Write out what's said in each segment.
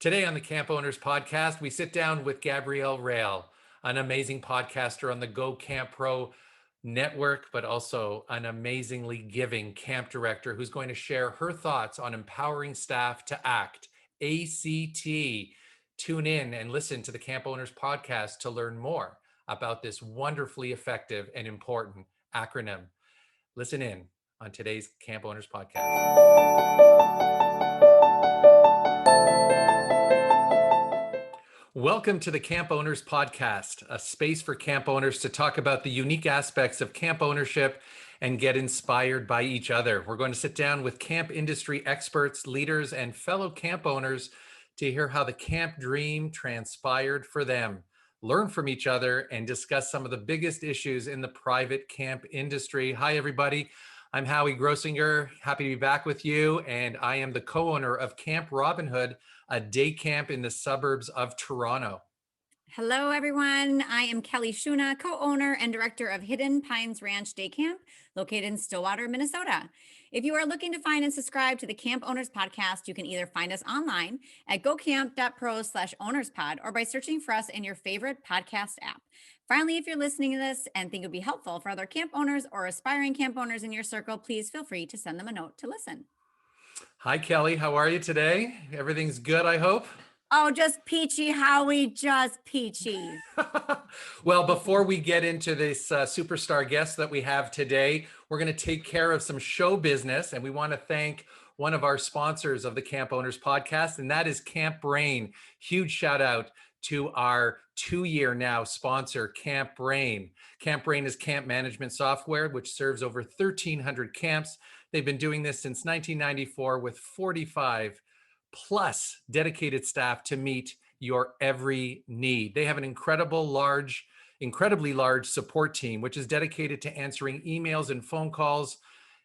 Today on the Camp Owners Podcast, we sit down with Gabrielle Raill, an amazing podcaster on the Go Camp Pro network, but also an amazingly giving camp director who's going to share her thoughts on empowering staff to act. A.C.T. Tune in and listen to the Camp Owners Podcast to learn more about this wonderfully effective and important acronym. Listen in on today's Camp Owners Podcast. Welcome to the Camp Owners Podcast, a space for camp owners to talk about the unique aspects of camp ownership and get inspired by each other. We're going to sit down with camp industry experts, leaders, and fellow camp owners to hear how the camp dream transpired for them, learn from each other, and discuss some of the biggest issues in the private camp industry. Hi, everybody. I'm Howie Grossinger. Happy to be back with you. And I am the co-owner of Camp Robin Hood, a day camp in the suburbs of Toronto. Hello, everyone. I am Kelly Shuna, co-owner and director of Hidden Pines Ranch Day Camp, located in Stillwater, Minnesota. If you are looking to find and subscribe to the Camp Owners Podcast, you can either find us online at gocamp.pro/ownerspod or by searching for us in your favorite podcast app. Finally, if you're listening to this and think it would be helpful for other camp owners or aspiring camp owners in your circle, please feel free to send them a note to listen. Hi, Kelly. How are you today? Everything's good, I hope? Oh, just peachy, Howie, just peachy. Well, before we get into this superstar guest that we have today, we're going to take care of some show business, and we want to thank one of our sponsors of the Camp Owners Podcast, and that is Camp Brain. Huge shout out to our 2-year now sponsor, Camp Brain. Camp Brain is camp management software, which serves over 1,300 camps. They've been doing this since 1994 with 45 plus dedicated staff to meet your every need. They have an incredibly large support team, which is dedicated to answering emails and phone calls,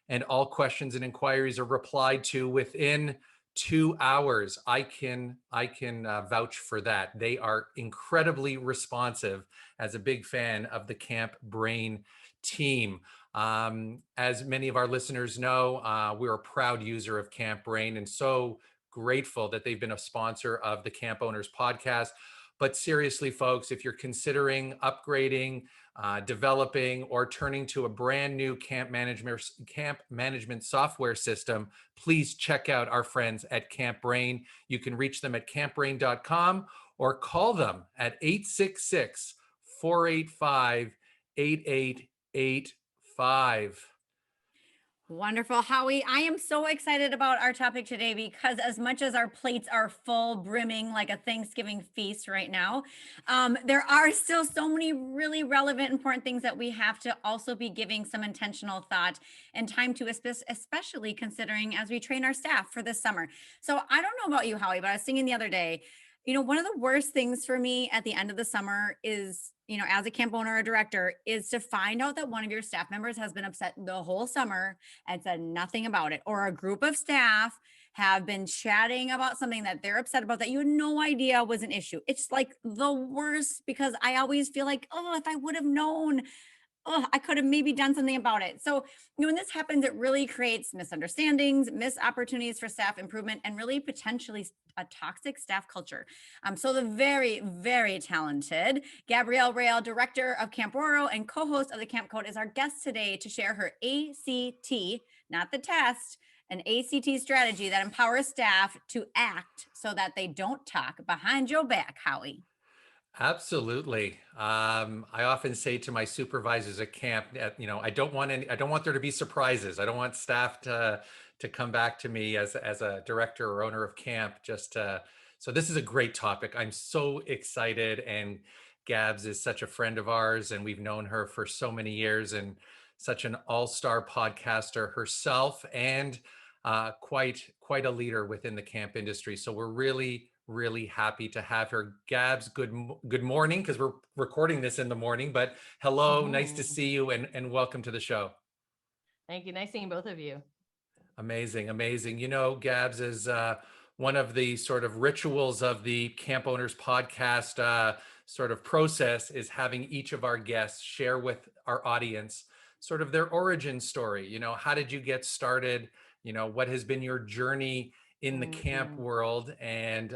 and all questions and inquiries are replied to within 2 hours. I can vouch for that. They are incredibly responsive. As a big fan of the Camp Brain team. As many of our listeners know, we're a proud user of Camp Brain and so grateful that they've been a sponsor of the Camp Owners Podcast. But seriously, folks, if you're considering upgrading, developing, or turning to a brand new camp management software system, please check out our friends at Camp Brain. You can reach them at campbrain.com or call them at 866-485-8885. Wonderful, Howie. I am so excited about our topic today because as much as our plates are full, brimming like a Thanksgiving feast right now, there are still so many really relevant, important things that we have to also be giving some intentional thought and time to, especially considering as we train our staff for this summer. So I don't know about you, Howie, but I was thinking the other day, one of the worst things for me at the end of the summer is, as a camp owner or director, is to find out that one of your staff members has been upset the whole summer and said nothing about it, or a group of staff have been chatting about something that they're upset about that you had no idea was an issue. It's like the worst because I always feel like, oh, if I would have known, I could have maybe done something about it. So, when this happens, it really creates misunderstandings, missed opportunities for staff improvement, and really potentially a toxic staff culture. So the very, very talented Gabrielle Raill, director of Camp Ouareau and co-host of the CampCode, is our guest today to share her A.C.T, not the test, an A.C.T strategy that empowers staff to act so that they don't talk behind your back, Howie. Absolutely. I often say to my supervisors at camp that, I don't want there to be surprises. I don't want staff to come back to me as a director or owner of camp. So this is a great topic. I'm so excited, and Gabs is such a friend of ours, and we've known her for so many years, and such an all-star podcaster herself, and quite a leader within the camp industry. So we're really happy to have her. Gabs, good morning, because we're recording this in the morning, but hello, nice to see you, and welcome to the show. Thank you. Nice seeing both of you. Amazing. Gabs is one of the sort of rituals of the Camp Owners Podcast sort of process is having each of our guests share with our audience sort of their origin story. How did you get started? What has been your journey in the camp Mhm. world, and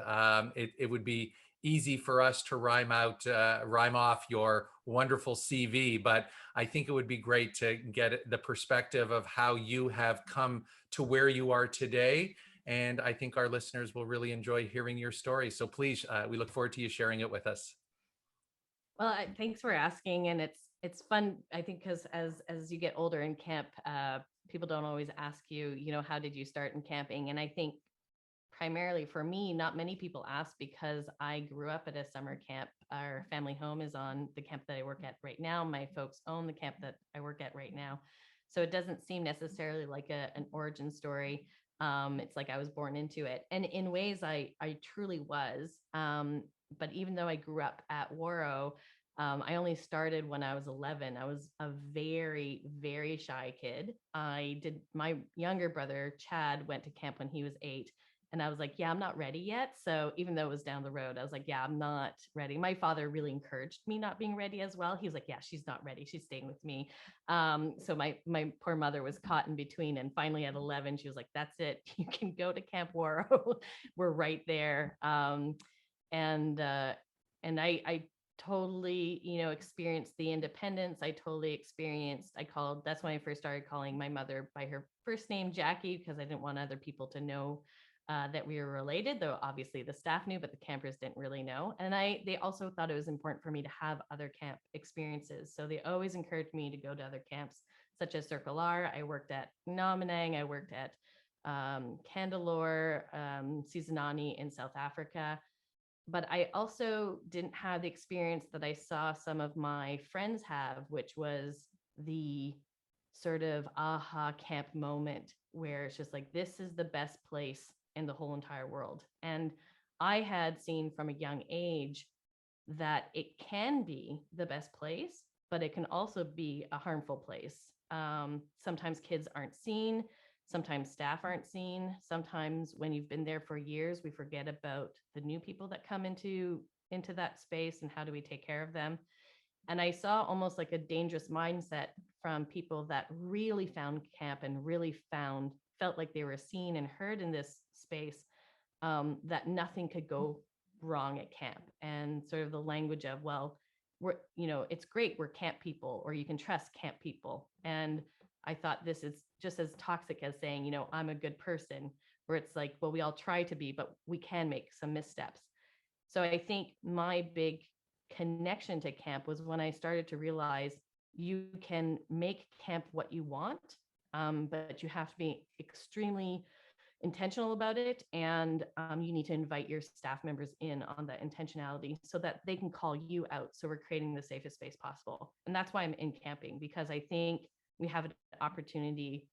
it would be easy for us to rhyme off your wonderful CV, but I think it would be great to get the perspective of how you have come to where you are today. And I think our listeners will really enjoy hearing your story. So please, we look forward to you sharing it with us. Well, thanks for asking, and it's fun. I think because as you get older in camp, people don't always ask you, how did you start in camping? And I think primarily for me, not many people ask because I grew up at a summer camp. Our family home is on the camp that I work at right now. My folks own the camp that I work at right now. So it doesn't seem necessarily like an origin story. It's like I was born into it. And in ways I truly was. But even though I grew up at Ouareau, I only started when I was 11. I was a very, very shy kid. My younger brother, Chad, went to camp when he was 8. And I was like, yeah, I'm not ready yet. So even though it was down the road, I was like, yeah, I'm not ready. My father really encouraged me not being ready as well. He was like, yeah, she's not ready. She's staying with me. So my poor mother was caught in between. And finally at 11, she was like, that's it. You can go to Camp Ouareau. We're right there. And I totally, experienced the independence. I totally experienced, that's when I first started calling my mother by her first name, Jackie, because I didn't want other people to know that we were related, though obviously the staff knew, but the campers didn't really know. And they also thought it was important for me to have other camp experiences. So they always encouraged me to go to other camps, such as Circle R. I worked at Nominang. I worked at Candelore, Sizanani in South Africa. But I also didn't have the experience that I saw some of my friends have, which was the sort of aha camp moment where it's just like, this is the best place in the whole entire world. And I had seen from a young age that it can be the best place, but it can also be a harmful place. Sometimes kids aren't seen. Sometimes staff aren't seen. Sometimes when you've been there for years, we forget about the new people that come into that space and how do we take care of them. And I saw almost like a dangerous mindset from people that really found camp and really felt like they were seen and heard in this space, that nothing could go wrong at camp. And sort of the language of, well, it's great, we're camp people, or you can trust camp people. And I thought this is just as toxic as saying, I'm a good person, where it's like, well, we all try to be, but we can make some missteps. So I think my big connection to camp was when I started to realize you can make camp what you want, but you have to be extremely intentional about it. And you need to invite your staff members in on that intentionality so that they can call you out. So we're creating the safest space possible. And that's why I'm in camping, because I think we have an opportunity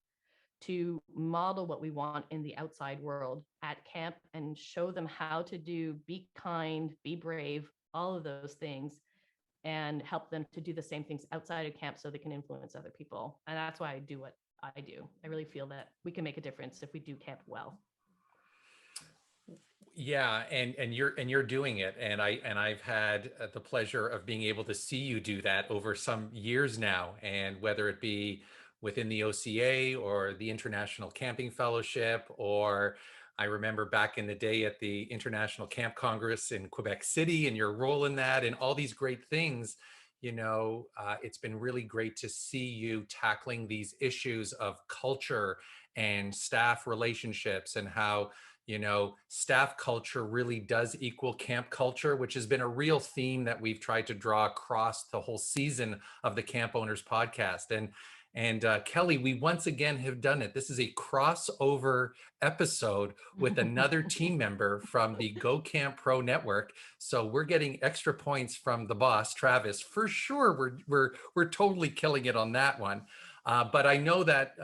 to model what we want in the outside world at camp and show them how to be kind, be brave, all of those things, and help them to do the same things outside of camp so they can influence other people. And that's why I do what I do. I really feel that we can make a difference if we do camp well. Yeah, and you're doing it, and I've had the pleasure of being able to see you do that over some years now, and whether it be within the OCA or the International Camping Fellowship, or I remember back in the day at the International Camp Congress in Quebec City, and your role in that, and all these great things. It's been really great to see you tackling these issues of culture and staff relationships, and how staff culture really does equal camp culture, which has been a real theme that we've tried to draw across the whole season of the Camp Owners podcast. And Kelly, we once again have done it. This is a crossover episode with another team member from the Go Camp Pro network. So we're getting extra points from the boss, Travis, for sure. We're totally killing it on that one. But I know that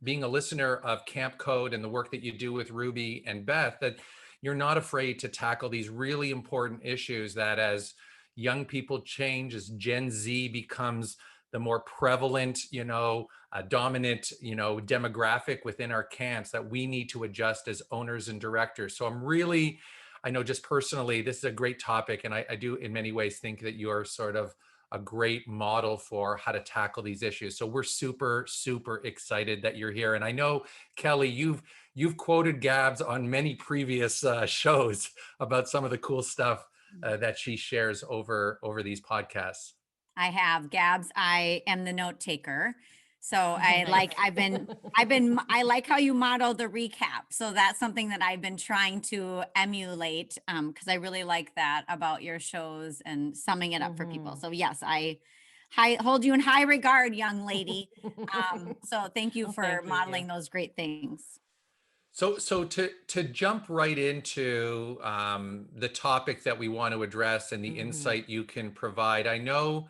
being a listener of CampCode and the work that you do with Ruby and Beth, that you're not afraid to tackle these really important issues that as young people change, as Gen Z becomes the more prevalent, dominant, demographic within our camps, that we need to adjust as owners and directors. So I know just personally, this is a great topic. And I do in many ways think that you are sort of a great model for how to tackle these issues. So we're super, super excited that you're here. And I know, Kelly, you've quoted Gabs on many previous shows about some of the cool stuff that she shares over these podcasts. I have Gabs. I am the note taker. So I Nice. I like how you model the recap. So that's something that I've been trying to emulate because I really like that about your shows and summing it up for people. So yes, I hold you in high regard, young lady. So thank you Well, for thank you. modeling those great things. So to jump right into the topic that we want to address and the insight you can provide, I know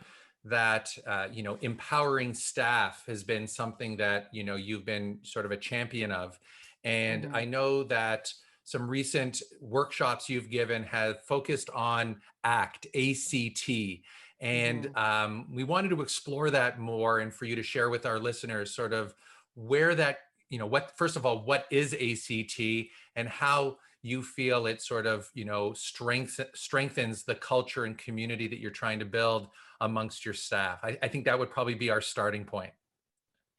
that empowering staff has been something that you've been sort of a champion of, and I know that some recent workshops you've given have focused on ACT, and we wanted to explore that more and for you to share with our listeners sort of where that first of all, what is ACT and how you feel it sort of, strengthens the culture and community that you're trying to build amongst your staff. I think that would probably be our starting point.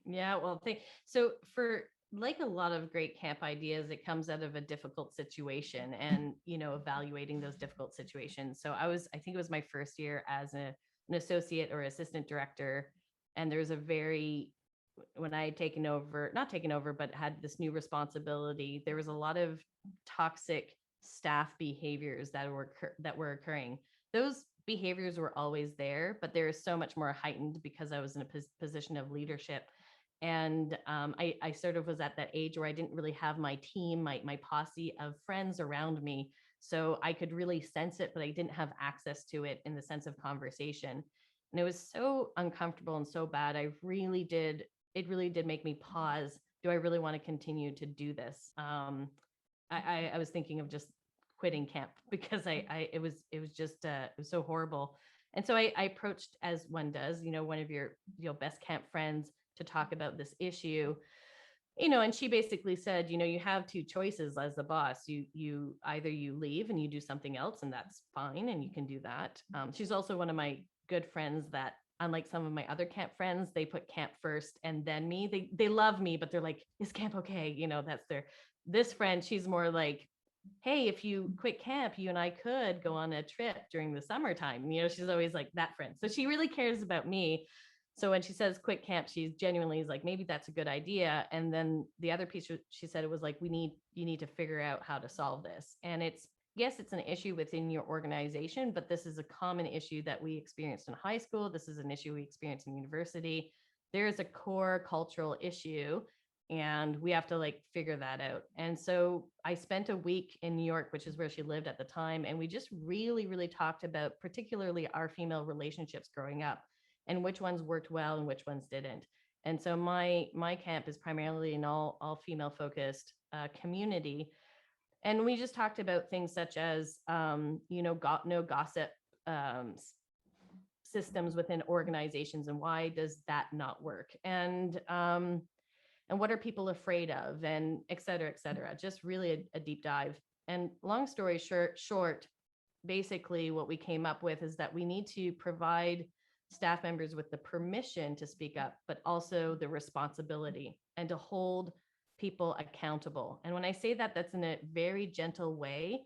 Yeah, well, so for like a lot of great camp ideas, it comes out of a difficult situation and, evaluating those difficult situations. So I think it was my first year as an associate or assistant director. And there was when I had not taken over, but had this new responsibility, there was a lot of toxic staff behaviors that were occurring. Those behaviors were always there, but they're so much more heightened because I was in a position of leadership. And I sort of was at that age where I didn't really have my team, my posse of friends around me. So I could really sense it, but I didn't have access to it in the sense of conversation. And it was so uncomfortable and so bad. It really did make me pause. Do I really want to continue to do this? I was thinking of just quitting camp because it was so horrible. And so I approached, as one does, one of your best camp friends to talk about this issue, and she basically said, you have two choices as the boss. You either you leave and you do something else, and that's fine, and you can do that. She's also one of my good friends that, unlike some of my other camp friends, they put camp first and then me. They love me, but they're like, is camp okay? This friend, she's more like, hey, if you quit camp, you and I could go on a trip during the summertime. She's always like that friend. So she really cares about me. So when she says quit camp, she's genuinely is like, maybe that's a good idea. And then the other piece she said, it was like, you need to figure out how to solve this. And yes, it's an issue within your organization, but this is a common issue that we experienced in high school. This is an issue we experienced in university. There is a core cultural issue, and we have to figure that out. And so I spent a week in New York, which is where she lived at the time. And we just really, really talked about particularly our female relationships growing up and which ones worked well and which ones didn't. And so my camp is primarily an all female focused community. And we just talked about things such as, no gossip systems within organizations, and why does that not work? And what are people afraid of, and et cetera, just really a deep dive. And long story short, basically what we came up with is that we need to provide staff members with the permission to speak up, but also the responsibility and to hold people accountable. And when I say that, that's in a very gentle way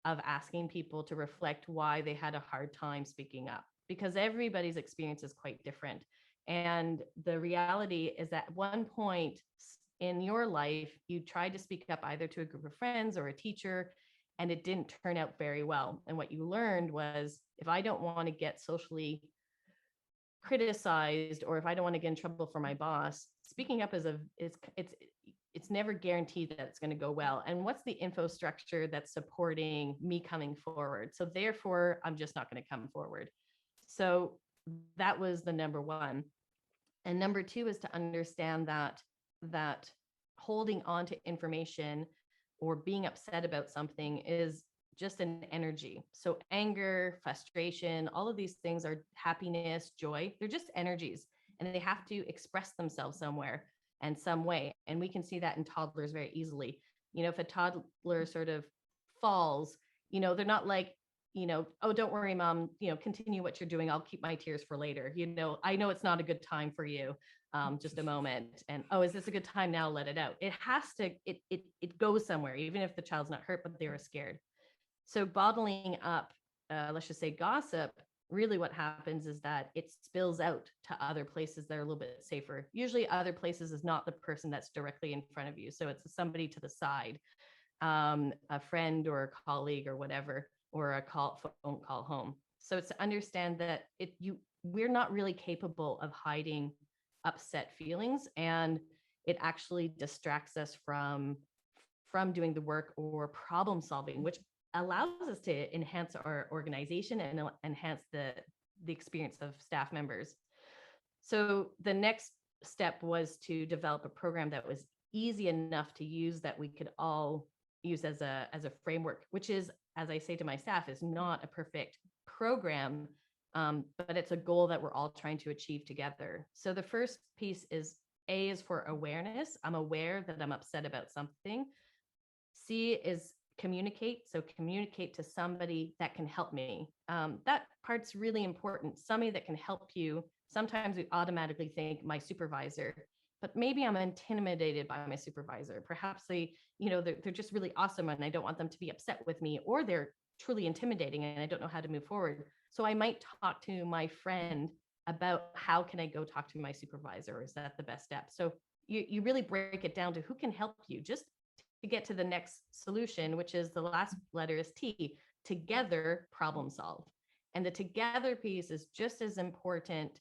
of asking people to reflect why they had a hard time speaking up, because everybody's experience is quite different. And the reality is that at one point in your life, you tried to speak up either to a group of friends or a teacher, and it didn't turn out very well. And what you learned was, if I don't want to get socially criticized, or if I don't want to get in trouble for my boss, speaking up it's never guaranteed that it's going to go well. And what's the infrastructure that's supporting me coming forward? So therefore, I'm just not going to come forward. So that was the number one. And number two is to understand that holding on to information or being upset about something is just an energy. So anger, frustration, all of these things are happiness, joy. They're just energies, and they have to express themselves somewhere and some way. And we can see that in toddlers very easily. If a toddler sort of falls, they're not like, oh, don't worry, mom, continue what you're doing. I'll keep my tears for later. I know it's not a good time for you. Just a moment. And, oh, is this a good time now? Let it out. It has to, it goes somewhere, even if the child's not hurt, but they were scared. So bottling up, let's just say gossip, really what happens is that it spills out to other places that are a little bit safer. Usually other places is not the person that's directly in front of you. So it's somebody to the side, a friend or a colleague or whatever, or a phone call home. So it's to understand that we're not really capable of hiding upset feelings, and it actually distracts us from doing the work or problem solving, which allows us to enhance our organization and enhance the experience of staff members. So the next step was to develop a program that was easy enough to use, that we could all use as a framework, which is, as I say to my staff, is not a perfect program, but it's a goal that we're all trying to achieve together. So the first piece is, A is for awareness. I'm aware that I'm upset about something. C is communicate. So communicate to somebody that can help me. That part's really important. Somebody that can help you. Sometimes we automatically think my supervisor, but maybe I'm intimidated by my supervisor. Perhaps they're just really awesome and I don't want them to be upset with me, or they're truly intimidating and I don't know how to move forward. So I might talk to my friend about how can I go talk to my supervisor? Is that the best step? So you really break it down to who can help you just to get to the next solution, which is the last letter is T, together problem solve. And the together piece is just as important,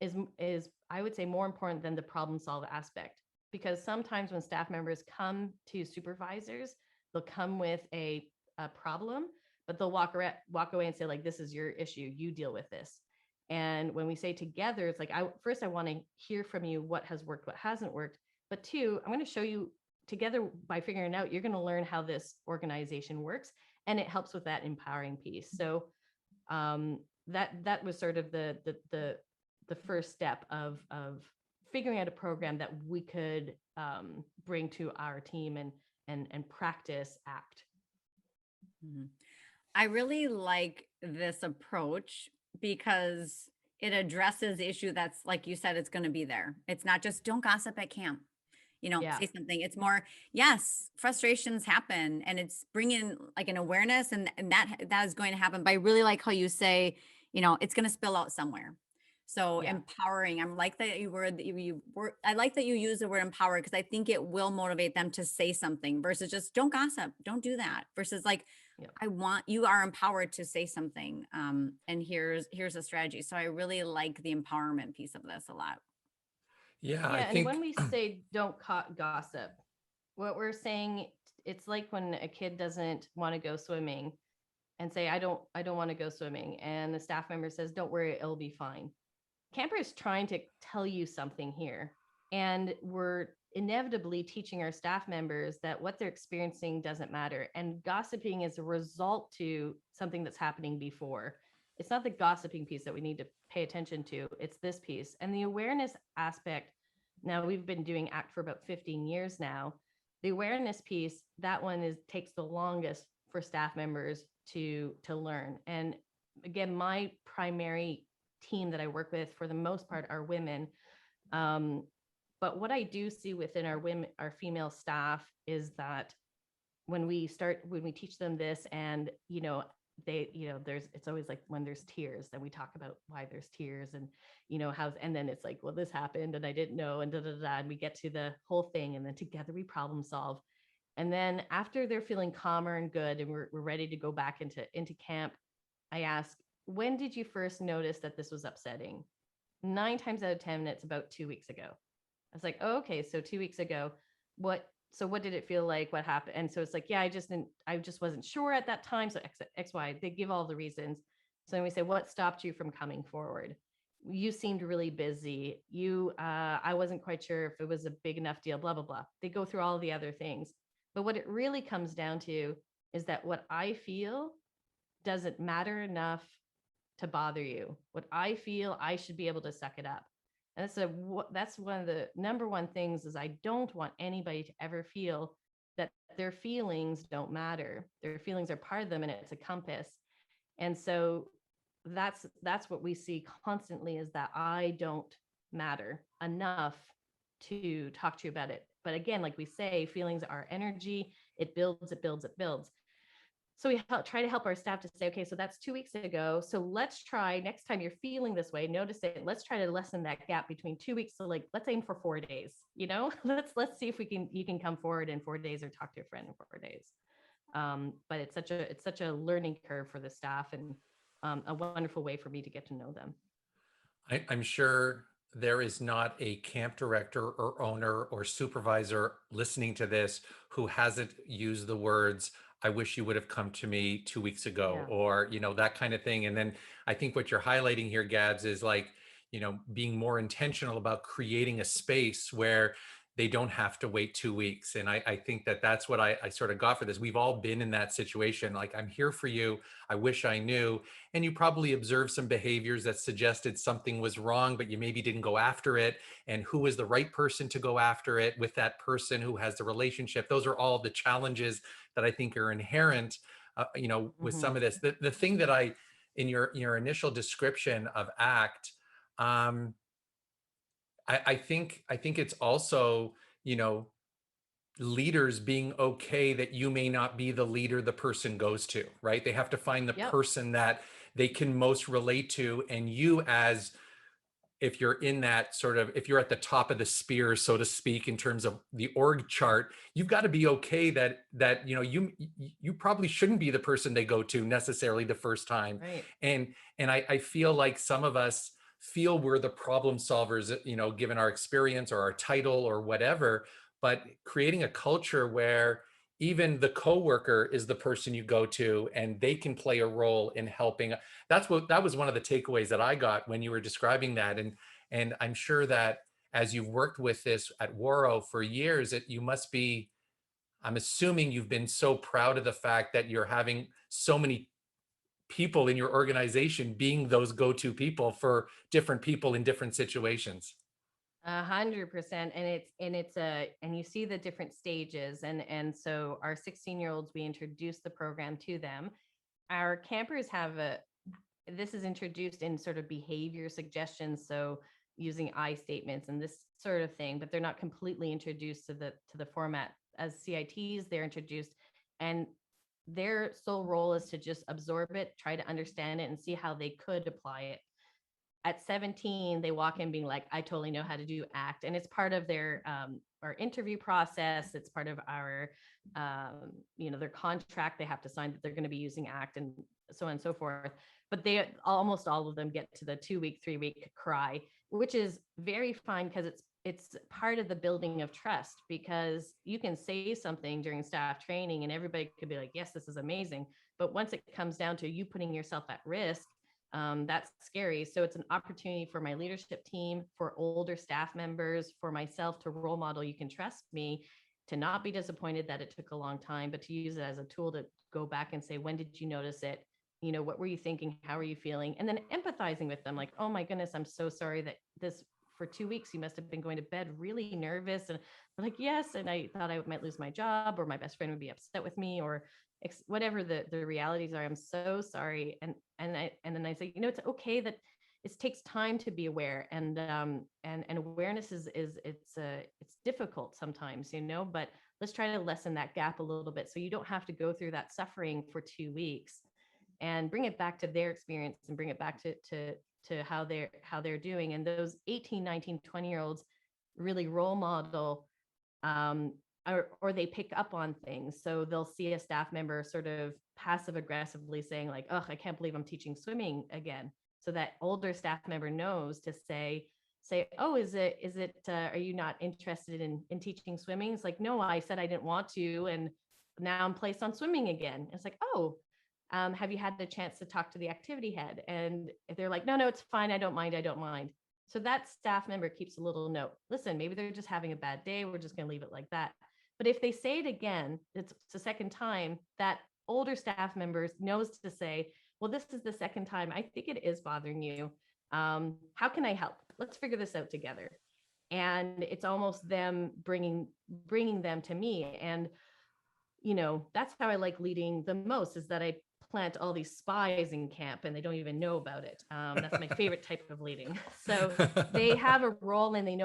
is I would say more important than the problem solve aspect, because sometimes when staff members come to supervisors, they'll come with a problem, but they'll walk away and say, like, this is your issue, you deal with this. And when we say together, it's like, first I want to hear from you what has worked, what hasn't worked, but two, I'm going to show you together. By figuring out, you're going to learn how this organization works, and it helps with that empowering piece. So that was sort of the first step of figuring out a program that we could bring to our team and practice ACT. I really like this approach because it addresses the issue that's, like you said, it's going to be there. It's not just don't gossip at camp, say something. It's more, yes, frustrations happen, and it's bringing like an awareness, and that is going to happen. But I really like how you say, it's going to spill out somewhere. So empowering, I like that I like that you use the word empower, because I think it will motivate them to say something versus just don't gossip, don't do that, versus like, you are empowered to say something. And here's a strategy. So I really like the empowerment piece of this a lot. Yeah, I and think when we say don't gossip, what we're saying, it's like when a kid doesn't want to go swimming and say, I don't want to go swimming. And the staff member says, don't worry, it'll be fine. Camper is trying to tell you something here. And we're inevitably teaching our staff members that what they're experiencing doesn't matter. And gossiping is a result to something that's happening before. It's not the gossiping piece that we need to pay attention to. It's this piece. And the awareness aspect, now we've been doing ACT for about 15 years now. The awareness piece, that one takes the longest for staff members to learn. And again, my primary team that I work with for the most part are women. But what I do see within our female staff is that when we teach them this, and it's always like when there's tears, then we talk about why there's tears, and and then it's like, well, this happened and I didn't know, and and we get to the whole thing, and then together we problem solve. And then after they're feeling calmer and good, and we're ready to go back into camp, I ask, when did you first notice that this was upsetting? 9 times out of 10, it's about 2 weeks ago. I was like, oh, okay, so 2 weeks ago, what did it feel like? What happened? And so it's like, I just wasn't sure at that time. So X, Y, they give all the reasons. So then we say, what stopped you from coming forward? You seemed really busy. I wasn't quite sure if it was a big enough deal, blah, blah, blah. They go through all the other things. But what it really comes down to is that what I feel doesn't matter enough to bother you. What I feel, I should be able to suck it up. And that's one of the number one things, is I don't want anybody to ever feel that their feelings don't matter. Their feelings are part of them, and it's a compass. And so that's what we see constantly, is that I don't matter enough to talk to you about it. But again, like we say, feelings are energy. It builds, it builds, it builds. So we try to help our staff to say, okay, so that's 2 weeks ago. So let's try next time you're feeling this way, notice it. Let's try to lessen that gap between 2 weeks. So like, let's aim for 4 days, let's see if you can come forward in 4 days or talk to a friend in 4 days. But it's such a learning curve for the staff, and a wonderful way for me to get to know them. I'm sure there is not a camp director or owner or supervisor listening to this who hasn't used the words, I wish you would have come to me 2 weeks ago, Yeah. or, that kind of thing. And then I think what you're highlighting here, Gabs, is like, being more intentional about creating a space where they don't have to wait 2 weeks. And I think that that's what I sort of got for this. We've all been in that situation. Like, I'm here for you. I wish I knew. And you probably observed some behaviors that suggested something was wrong, but you maybe didn't go after it. And who was the right person to go after it with that person who has the relationship? Those are all the challenges that I think are inherent, with some of this. The thing that in your initial description of ACT, I think it's also, leaders being okay that you may not be the leader the person goes to, right? They have to find the Yep. person that they can most relate to. And you, as if you're in that sort of, if you're at the top of the spear, so to speak, in terms of the org chart, you've got to be okay that you probably shouldn't be the person they go to necessarily the first time. Right. And I feel like some of us feel we're the problem solvers, given our experience or our title or whatever. But creating a culture where even the coworker is the person you go to and they can play a role in helping. That was one of the takeaways that I got when you were describing that. And I'm sure that as you've worked with this at Ouareau for years, I'm assuming you've been so proud of the fact that you're having so many people in your organization being those go-to people for different people in different situations. 100%. And you see the different stages. And so our 16-year-olds, we introduce the program to them. Our campers this is introduced in sort of behavior suggestions. So using I statements and this sort of thing, but they're not completely introduced to the format. As CITs, they're introduced, and their sole role is to just absorb it, try to understand it, and see how they could apply it. At 17, they walk in being like, I totally know how to do ACT. And it's part of their our interview process. It's part of our, their contract. They have to sign that they're going to be using ACT, and so on and so forth. But almost all of them get to the 2-week, 3-week cry, which is very fine, because it's part of the building of trust, because you can say something during staff training and everybody could be like, yes, this is amazing. But once it comes down to you putting yourself at risk, that's scary. So it's an opportunity for my leadership team, for older staff members, for myself to role model, you can trust me, to not be disappointed that it took a long time, but to use it as a tool to go back and say, when did you notice it? What were you thinking? How are you feeling? And then empathizing with them, like, oh my goodness, I'm so sorry that for 2 weeks, you must have been going to bed really nervous. And I'm like, yes. And I thought I might lose my job, or my best friend would be upset with me, or whatever the realities are. I'm so sorry. And then I say, it's okay that it takes time to be aware. And awareness is it's difficult sometimes, but let's try to lessen that gap a little bit, so you don't have to go through that suffering for 2 weeks, and bring it back to their experience, and bring it back to how they're doing. And those 18, 19, 20-year-olds really role model, or they pick up on things. So they'll see a staff member sort of passive aggressively saying like, oh, I can't believe I'm teaching swimming again. So that older staff member knows to say, oh, is it, are you not interested in teaching swimming? It's like, no, I said I didn't want to, and now I'm placed on swimming again. It's like, oh, have you had the chance to talk to the activity head? And if they're like, no, it's fine, I don't mind. So that staff member keeps a little note. Listen, maybe they're just having a bad day. We're just going to leave it like that. But if they say it again, it's the second time, that older staff members knows to say, well, this is the second time. I think it is bothering you. How can I help? Let's figure this out together. And it's almost them bringing them to me. And, that's how I like leading the most, is that I plant all these spies in camp and they don't even know about it. That's my favorite type of leading. So they have a role, and they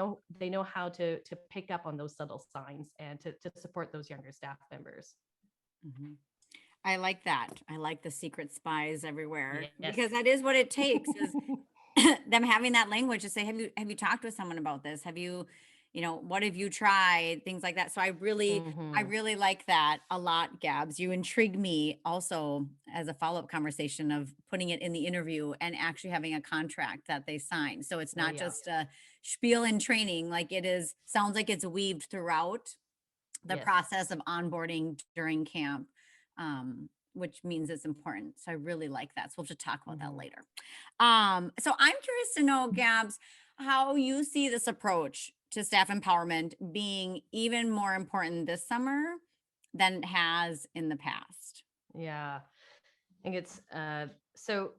know how to pick up on those subtle signs and to support those younger staff members. Mhm. I like that. I like the secret spies everywhere, Yes. because that is what it takes, is them having that language to say, have you talked with someone about this? Have you, what have you tried? Things like that. So I Mhm. really like that a lot, Gabs. You intrigue me also as a follow-up conversation of putting it in the interview and actually having a contract that they sign. So it's Oh, not yeah. just a spiel in training, like it is, sounds like it's weaved throughout the Yes. process of onboarding during camp, which means it's important. So I really like that. So we'll have to talk about that Mhm. later. So I'm curious to know, Gabs, how you see this approach to staff empowerment being even more important this summer than it has in the past. Yeah. I think it's so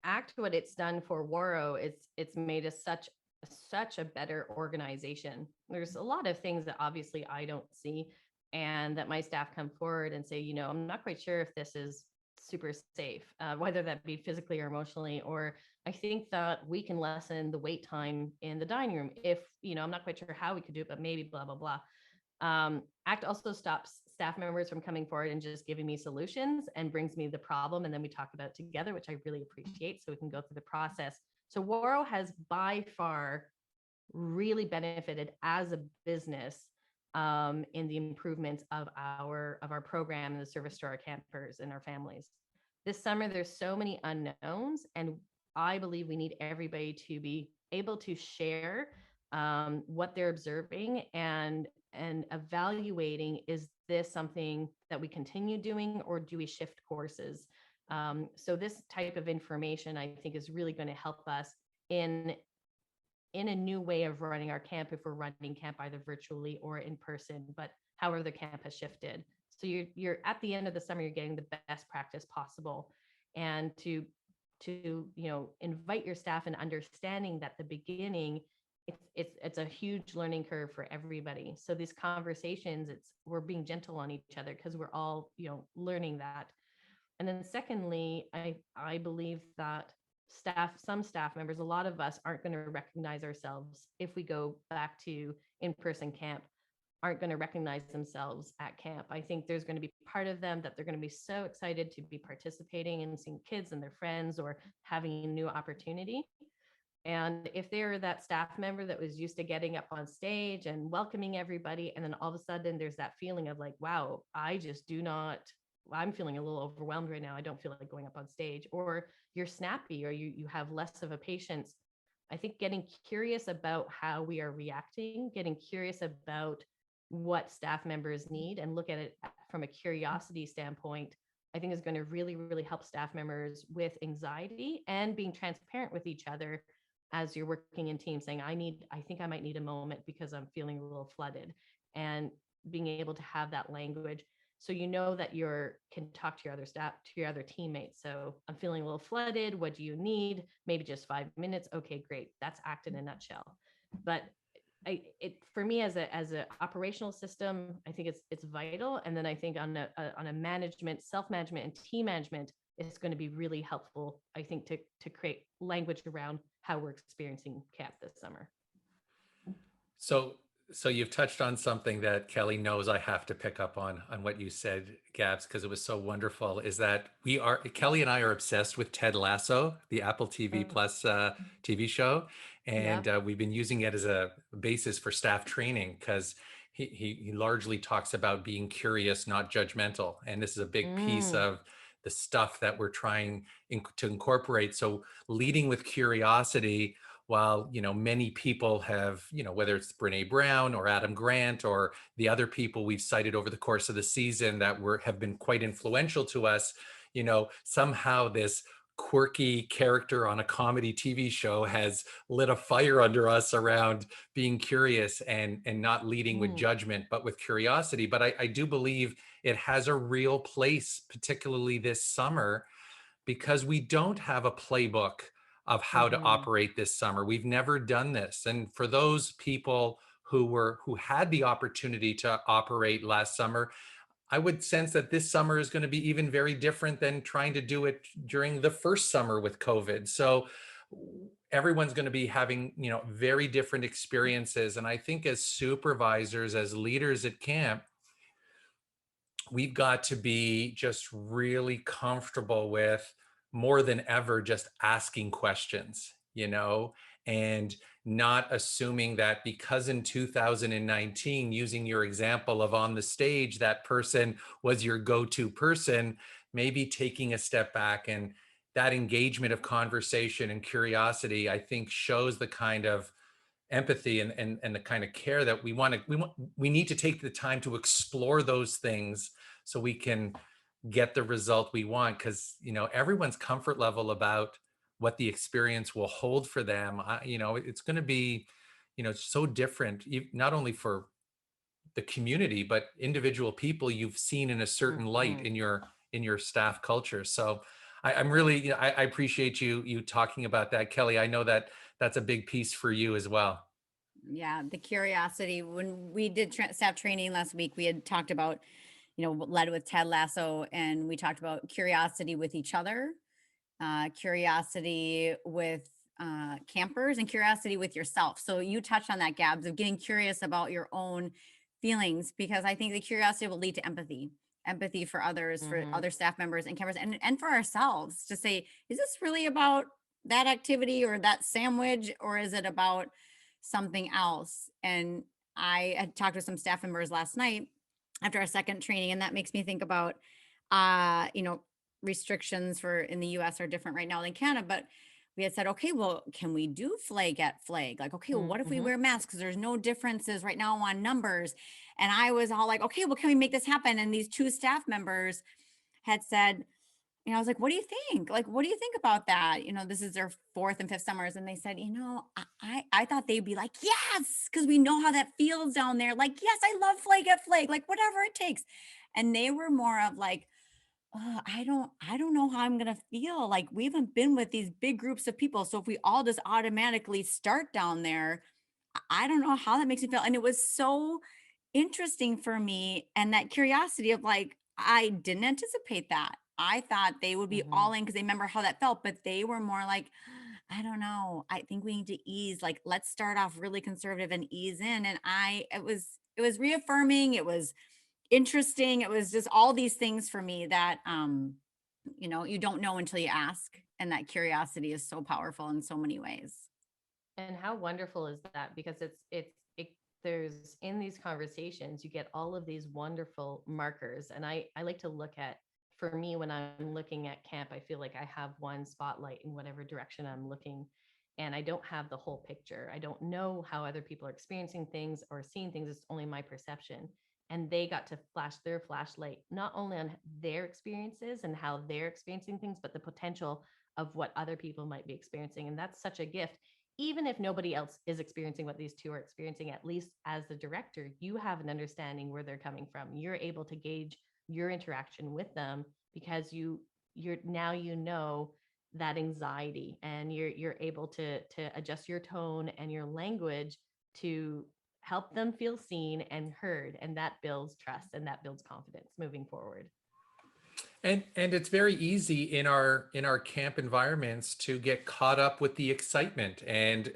ACT, what it's done for Ouareau, it's made us such a better organization. There's a lot of things that obviously I don't see, and that my staff come forward and say, I'm not quite sure if this is super safe, whether that be physically or emotionally, or I think that we can lessen the wait time in the dining room. If, I'm not quite sure how we could do it, but maybe blah, blah, blah. ACT also stops staff members from coming forward and just giving me solutions and brings me the problem. And then we talk about it together, which I really appreciate. So we can go through the process. So Ouareau has by far really benefited as a business, in the improvements of our program and the service to our campers and our families. This summer, there's so many unknowns, and I believe we need everybody to be able to share what they're observing and evaluating, is this something that we continue doing, or do we shift courses? So this type of information, I think, is really going to help us in a new way of running our camp, if we're running camp either virtually or in person, but however the camp has shifted. So you're at the end of the summer, you're getting the best practice possible, and to invite your staff and understanding that the beginning, it's a huge learning curve for everybody. So these conversations, we're being gentle on each other because we're all learning that. And then secondly, I believe that some staff members, a lot of us aren't going to recognize ourselves if we go back to in-person camp, aren't going to recognize themselves at camp. I think there's going to be part of them that they're going to be so excited to be participating and seeing kids and their friends or having a new opportunity. And if they're that staff member that was used to getting up on stage and welcoming everybody, and then all of a sudden there's that feeling of like, wow, I'm feeling a little overwhelmed right now. I don't feel like going up on stage, or you're snappy, or you have less of a patience. I think getting curious about how we are reacting, getting curious about what staff members need, and look at it from a curiosity standpoint, I think is going to really, really help staff members with anxiety, and being transparent with each other as you're working in teams, saying, I think I might need a moment because I'm feeling a little flooded, and being able to have that language. So that you can talk to your other staff, to your other teammates. So I'm feeling a little flooded. What do you need? Maybe just 5 minutes. Okay, great. That's ACT in a nutshell. But for me as a operational system, I think it's vital. And then I think on a management, self-management, and team management, it's going to be really helpful, I think, to create language around how we're experiencing camp this summer. So you've touched on something that Kelly knows I have to pick up on what you said, Gabs, because it was so wonderful, is that Kelly and I are obsessed with Ted Lasso, the Apple TV Plus TV show. And we've been using it as a basis for staff training, because he largely talks about being curious, not judgmental. And this is a big piece of the stuff that we're trying to incorporate. So leading with curiosity, while many people have, whether it's Brene Brown or Adam Grant or the other people we've cited over the course of the season that have been quite influential to us, somehow this quirky character on a comedy TV show has lit a fire under us around being curious and not leading with judgment, but with curiosity. But I do believe it has a real place, particularly this summer, because we don't have a playbook of how to operate this summer. We've never done this. And for those people who had the opportunity to operate last summer, I would sense that this summer is going to be even very different than trying to do it during the first summer with COVID. So everyone's going to be having, very different experiences. And I think as supervisors, as leaders at camp, we've got to be just really comfortable with, more than ever, just asking questions, and not assuming that because in 2019, using your example of on the stage, that person was your go-to person, maybe taking a step back, and that engagement of conversation and curiosity, I think, shows the kind of empathy and the kind of care that we need to take the time to explore those things so we can get the result we want, because everyone's comfort level about what the experience will hold for them, it's going to be so different, not only for the community but individual people you've seen in a certain light Mhm. in your staff culture. So I'm really, I appreciate you talking about that, Kelly. I know that that's a big piece for you as well. Yeah, the curiosity. When we did staff training last week, we had talked about, led with Ted Lasso, and we talked about curiosity with each other, curiosity with campers, and curiosity with yourself. So you touched on that, Gabs, of getting curious about your own feelings, because I think the curiosity will lead to empathy for others, for Mhm. other staff members and campers, and for ourselves, to say, is this really about that activity or that sandwich, or is it about something else? And I had talked with some staff members last night after our second training, and that makes me think about, uh, you know, restrictions for in the US are different right now than Canada, but we had said, okay, well, can we do flag at flag? Like, okay, well, what if we Mhm. wear masks? Because there's no differences right now on numbers. And I was all like, okay, well, can we make this happen? And these two staff members had said, I was like, what do you think? Like, what do you think about that? This is their fourth and fifth summers. And they said, I thought they'd be like, yes, because we know how that feels down there. Like, yes, I love flag at flag, like whatever it takes. And they were more of like, oh, I don't know how I'm gonna feel. Like, we haven't been with these big groups of people. So if we all just automatically start down there, I don't know how that makes me feel. And it was so interesting for me. And that curiosity of like, I didn't anticipate that. I thought they would be all Mhm. in because they remember how that felt, but they were more like, I don't know. I think we need to ease. Like, let's start off really conservative and ease in. And it was reaffirming. It was interesting. It was just all these things for me that, you don't know until you ask. And that curiosity is so powerful in so many ways. And how wonderful is that? Because there's in these conversations, you get all of these wonderful markers. And I like to look at, for me, when I'm looking at camp, I feel like I have one spotlight in whatever direction I'm looking. And I don't have the whole picture. I don't know how other people are experiencing things or seeing things. It's only my perception. And they got to flash their flashlight, not only on their experiences and how they're experiencing things, but the potential of what other people might be experiencing. And that's such a gift. Even if nobody else is experiencing what these two are experiencing, at least as the director, you have an understanding where they're coming from. You're able to gauge your interaction with them because you're now that anxiety, and you're able to adjust your tone and your language to help them feel seen and heard, and that builds trust and that builds confidence moving forward. And it's very easy in our camp environments to get caught up with the excitement, and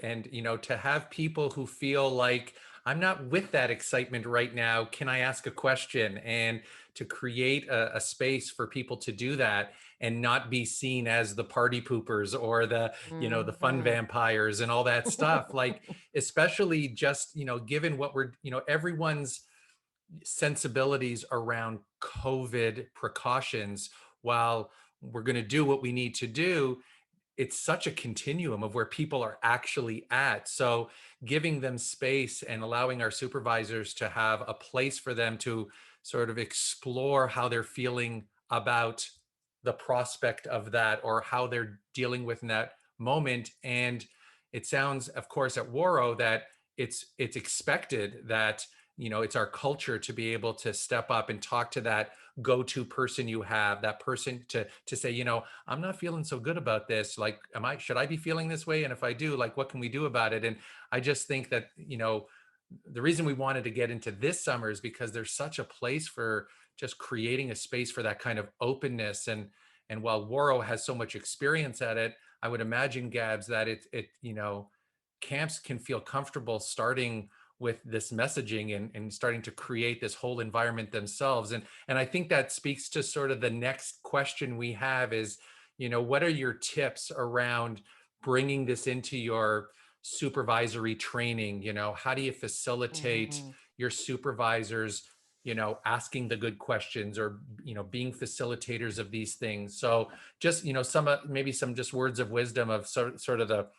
to have people who feel like, I'm not with that excitement right now, can I ask a question? And to create a space for people to do that and not be seen as the party poopers or the fun Mhm. vampires and all that stuff. Like, especially just, given what we're, everyone's sensibilities around COVID precautions, while we're going to do what we need to do, it's such a continuum of where people are actually at. So giving them space and allowing our supervisors to have a place for them to sort of explore how they're feeling about the prospect of that, or how they're dealing with in that moment. And it sounds, of course, at Ouareau that it's expected that it's our culture to be able to step up and talk to that go-to person you have, that person to say, I'm not feeling so good about this. Like, should I be feeling this way? And if I do, like, what can we do about it? And I just think that, the reason we wanted to get into this summer is because there's such a place for just creating a space for that kind of openness. And while Ouareau has so much experience at it, I would imagine, Gabs, that camps can feel comfortable starting with this messaging and starting to create this whole environment themselves. And I think that speaks to sort of the next question we have is, what are your tips around bringing this into your supervisory training? How do you facilitate Mhm. your supervisors, asking the good questions, or, being facilitators of these things? So just, maybe some just words of wisdom of sort of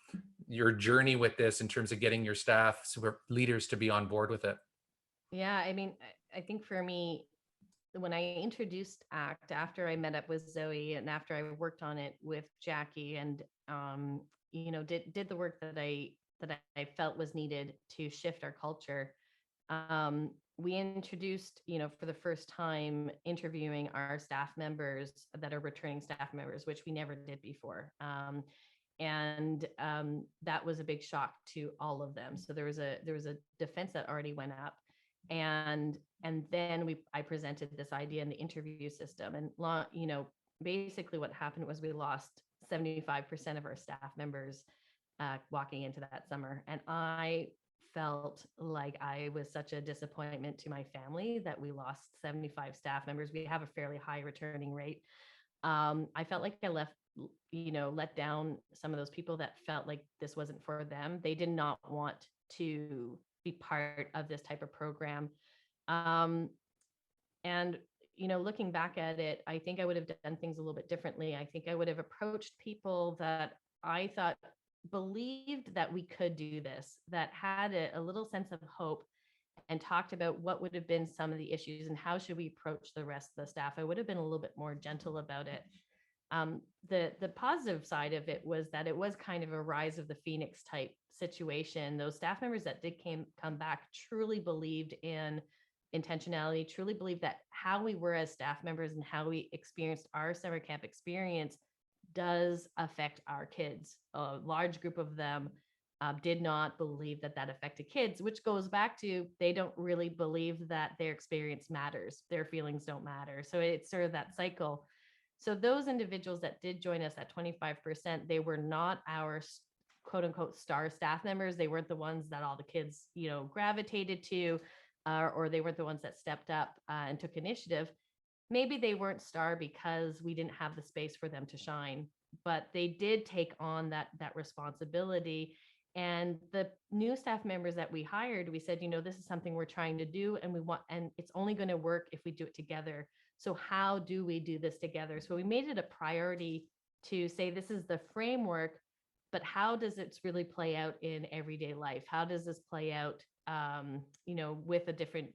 your journey with this in terms of getting your staff, super leaders, to be on board with it. Yeah, I mean, I think for me, when I introduced ACT, after I met up with Zoe and after I worked on it with Jackie, and did the work that I felt was needed to shift our culture, we introduced, for the first time, interviewing our staff members that are returning staff members, which we never did before. And that was a big shock to all of them. So there was a defense that already went up, and then I presented this idea in the interview system, and basically what happened was we lost 75% of our staff members walking into that summer, and I felt like I was such a disappointment to my family that we lost 75 staff members. We have a fairly high returning rate. I felt like I let down some of those people that felt like this wasn't for them. They did not want to be part of this type of program. And looking back at it, I think I would have done things a little bit differently. I think I would have approached people that I thought believed that we could do this, that had a little sense of hope, and talked about what would have been some of the issues and how should we approach the rest of the staff. I would have been a little bit more gentle about it. The positive side of it was that it was kind of a rise of the Phoenix type situation. Those staff members that did come back truly believed in intentionality, truly believed that how we were as staff members and how we experienced our summer camp experience does affect our kids. A large group of them did not believe that affected kids, which goes back to they don't really believe that their experience matters. Their feelings don't matter. So it's sort of that cycle. So those individuals that did join us at 25%, they were not our quote unquote star staff members. They weren't the ones that all the kids, gravitated to, or they weren't the ones that stepped up and took initiative. Maybe they weren't star because we didn't have the space for them to shine, but they did take on that responsibility. And the new staff members that we hired, we said, this is something we're trying to do, and it's only going to work if we do it together. So how do we do this together? So we made it a priority to say, this is the framework, but how does it really play out in everyday life? How does this play out, with the different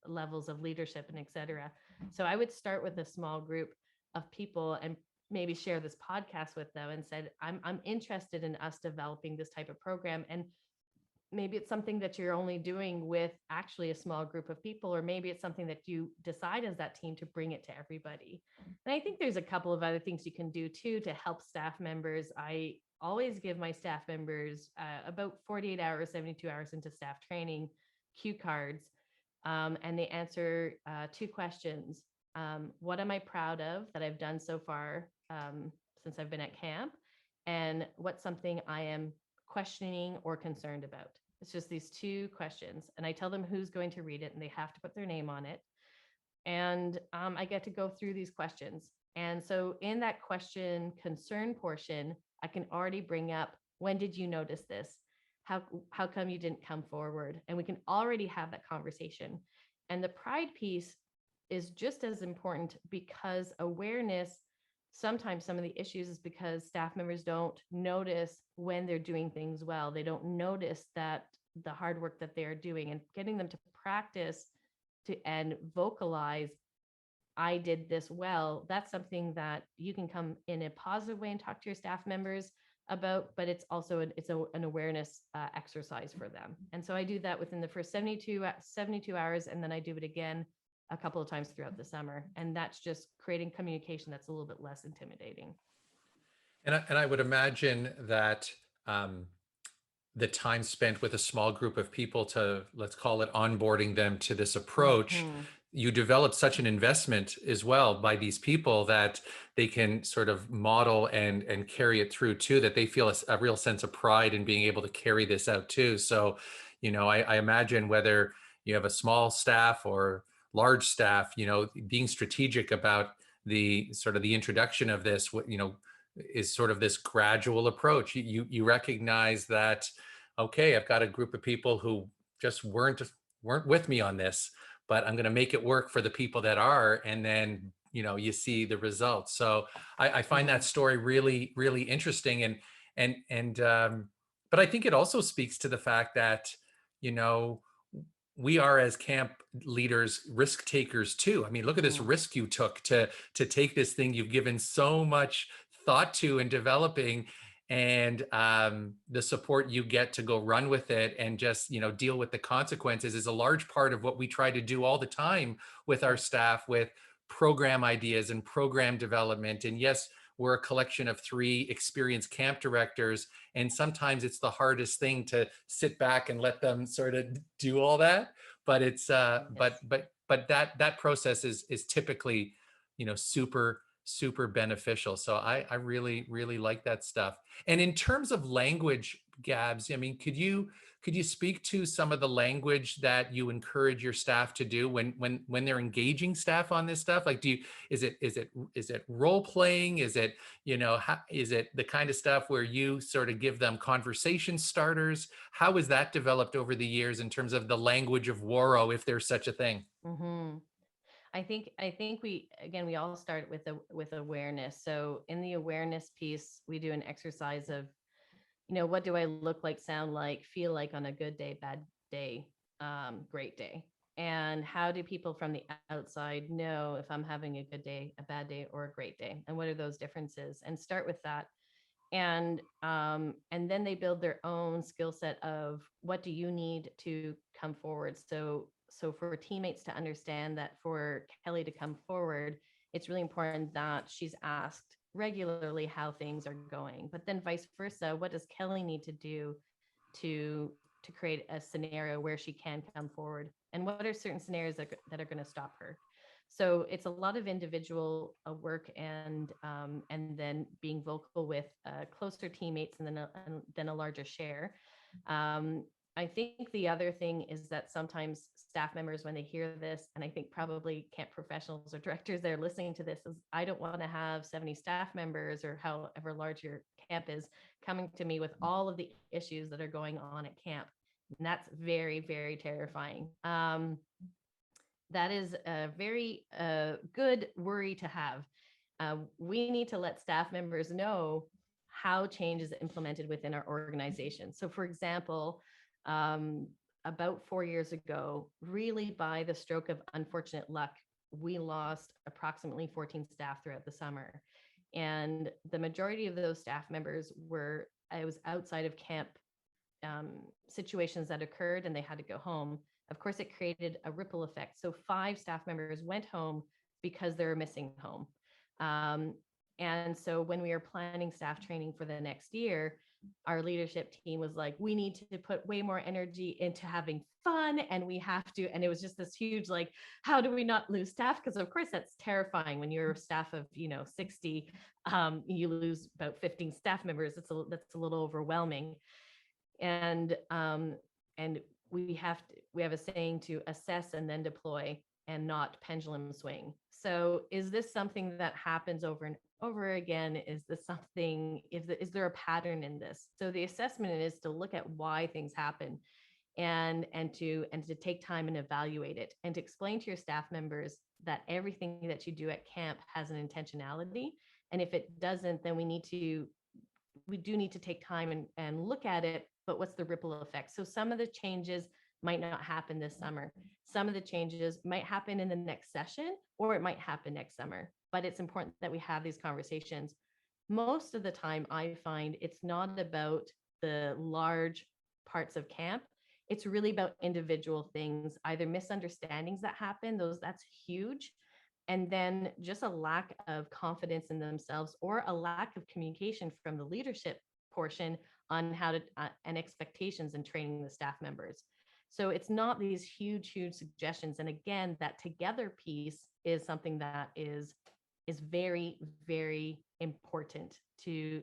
levels of leadership and et cetera? So I would start with a small group of people and maybe share this podcast with them and said, I'm interested in us developing this type of program. And maybe it's something that you're only doing with actually a small group of people, or maybe it's something that you decide as that team to bring it to everybody. And I think there's a couple of other things you can do too to help staff members. I always give my staff members about 48 hours, 72 hours into staff training, cue cards, and they answer 2 questions. What am I proud of that I've done so far since I've been at camp? And what's something I am questioning or concerned about? It's just these 2 questions. And I tell them who's going to read it, and they have to put their name on it. And I get to go through these questions. And so in that question concern portion, I can already bring up, when did you notice this? How come you didn't come forward? And we can already have that conversation. And the pride piece is just as important, because awareness, sometimes some of the issues is because staff members don't notice when they're doing things well. They don't notice that the hard work that they're doing, and getting them to practice and vocalize, I did this well. That's something that you can come in a positive way and talk to your staff members about, but it's also an awareness exercise for them. And so I do that within the first 72 hours, and then I do it again a couple of times throughout the summer. And that's just creating communication that's a little bit less intimidating. And I would imagine that the time spent with a small group of people to, let's call it, onboarding them to this approach, you develop such an investment as well by these people that they can sort of model and carry it through too, that they feel a real sense of pride in being able to carry this out too. So, I imagine whether you have a small staff or large staff, being strategic about the sort of the introduction of this, is sort of this gradual approach. You recognize that, okay, I've got a group of people who just weren't with me on this, but I'm going to make it work for the people that are. And then, you see the results. So I find that story really, really interesting. But I think it also speaks to the fact that, you know, we are as camp leaders risk takers too. I mean, look at this risk you took to take this thing you've given so much thought to and developing, and the support you get to go run with it and just deal with the consequences is a large part of what we try to do all the time with our staff, with program ideas and program development. And yes, we're a collection of 3 experienced camp directors, and sometimes it's the hardest thing to sit back and let them sort of do all that. But it's but that process is typically super beneficial. So I really, really like that stuff. And in terms of language, Gabs, I mean, could you speak to some of the language that you encourage your staff to do when they're engaging staff on this stuff? Like, is it role playing? Is it, is it the kind of stuff where you sort of give them conversation starters? How has that developed over the years in terms of the language of Ouareau, if there's such a thing? Mm-hmm. I think we all start with awareness. So in the awareness piece, we do an exercise of, what do I look like, sound like, feel like on a good day, bad day, great day? And how do people from the outside know if I'm having a good day, a bad day, or a great day? And what are those differences? And start with that. And then they build their own skill set of what do you need to come forward. So for teammates to understand that for Kelly to come forward, it's really important that she's asked regularly how things are going. But then vice versa, what does Kelly need to do to create a scenario where she can come forward? And what are certain scenarios that are going to stop her? So it's a lot of individual work, and then being vocal with closer teammates, and then a larger share. I think the other thing is that sometimes staff members, when they hear this, and I think probably camp professionals or directors that are listening to this, is I don't want to have 70 staff members or however large your camp is coming to me with all of the issues that are going on at camp. And that's very, very terrifying. That is a very good worry to have. We need to let staff members know how change is implemented within our organization. So for example, about 4 years ago, really by the stroke of unfortunate luck, we lost approximately 14 staff throughout the summer. And the majority of those staff members I was outside of camp situations that occurred, and they had to go home. Of course, it created a ripple effect. So 5 staff members went home because they were missing home. And so when we were planning staff training for the next year, our leadership team was like, we need to put way more energy into having fun, and we have to. And it was just this huge, like, how do we not lose staff? Because of course that's terrifying when you're a staff of 60, you lose about 15 staff members. That's a little overwhelming. And we have a saying to assess and then deploy, and not pendulum swing. So is this something that happens over and over again? Is there a pattern in this? So the assessment is to look at why things happen, and to take time and evaluate it, and to explain to your staff members that everything that you do at camp has an intentionality. And if it doesn't, then we do need to take time and look at it. But what's the ripple effect? So some of the changes might not happen this summer. Some of the changes might happen in the next session, or it might happen next summer. But it's important that we have these conversations. Most of the time, I find it's not about the large parts of camp. It's really about individual things, either misunderstandings that happen, that's huge. And then just a lack of confidence in themselves, or a lack of communication from the leadership portion on how to and expectations and training the staff members. So it's not these huge suggestions. And again, that together piece is something that is very, very important to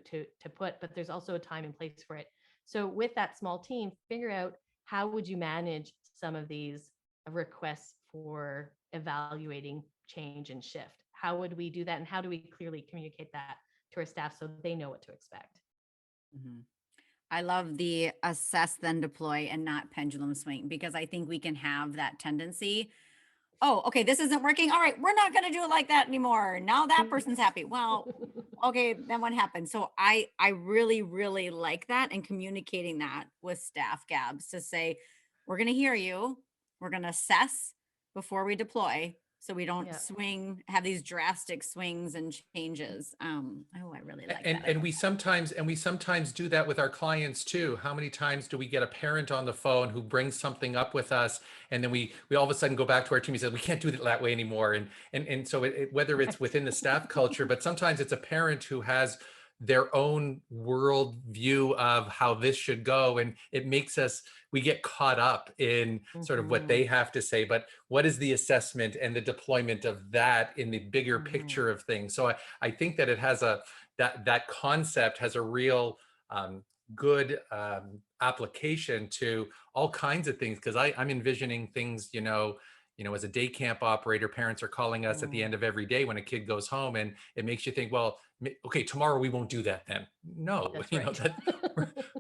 put, but there's also a time and place for it. So with that small team, figure out how would you manage some of these requests for evaluating change and shift. How would we do that? And how do we clearly communicate that to our staff so they know what to expect? Mhm. I love the assess then deploy and not pendulum swing, because I think we can have that tendency. Oh, okay, this isn't working. All right, we're not going to do it like that anymore. Now that person's happy. Well, okay, then what happened? So I really like that, and communicating that with staff, Gabs, to say, we're going to hear you. We're going to assess before we deploy, so we don't Yeah. have these drastic swings and changes. Oh, I really like And that. and we sometimes do that with our clients too. How many times do we get a parent on the phone who brings something up with us, and then we all of a sudden go back to our team and say we can't do it that way anymore, and so whether it's within the staff culture, but sometimes it's a parent who has their own world view of how this should go, and it makes us, we get caught up in sort of what Mhm. they have to say, but what is the assessment and the deployment of that in the bigger Mhm. picture of things. So I think that it has that concept has a real good application to all kinds of things, because I'm envisioning things, as a day camp operator, parents are calling us at the end of every day when a kid goes home, and it makes you think, well, okay, tomorrow we won't do that then. No, That's right.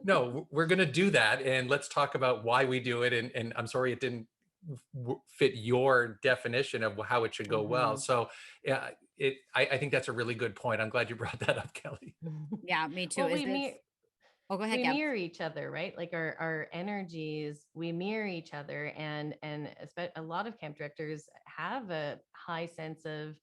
no, we're going to do that, and let's talk about why we do it. And I'm sorry it didn't fit your definition of how it should go well. Mhm. So yeah, I think that's a really good point. I'm glad you brought that up, Kelly. Yeah, me too. Well, Is this? Oh, go ahead, we Gabs. mirror each other, right? Like our energies, we mirror each other, and a lot of camp directors have a high sense of,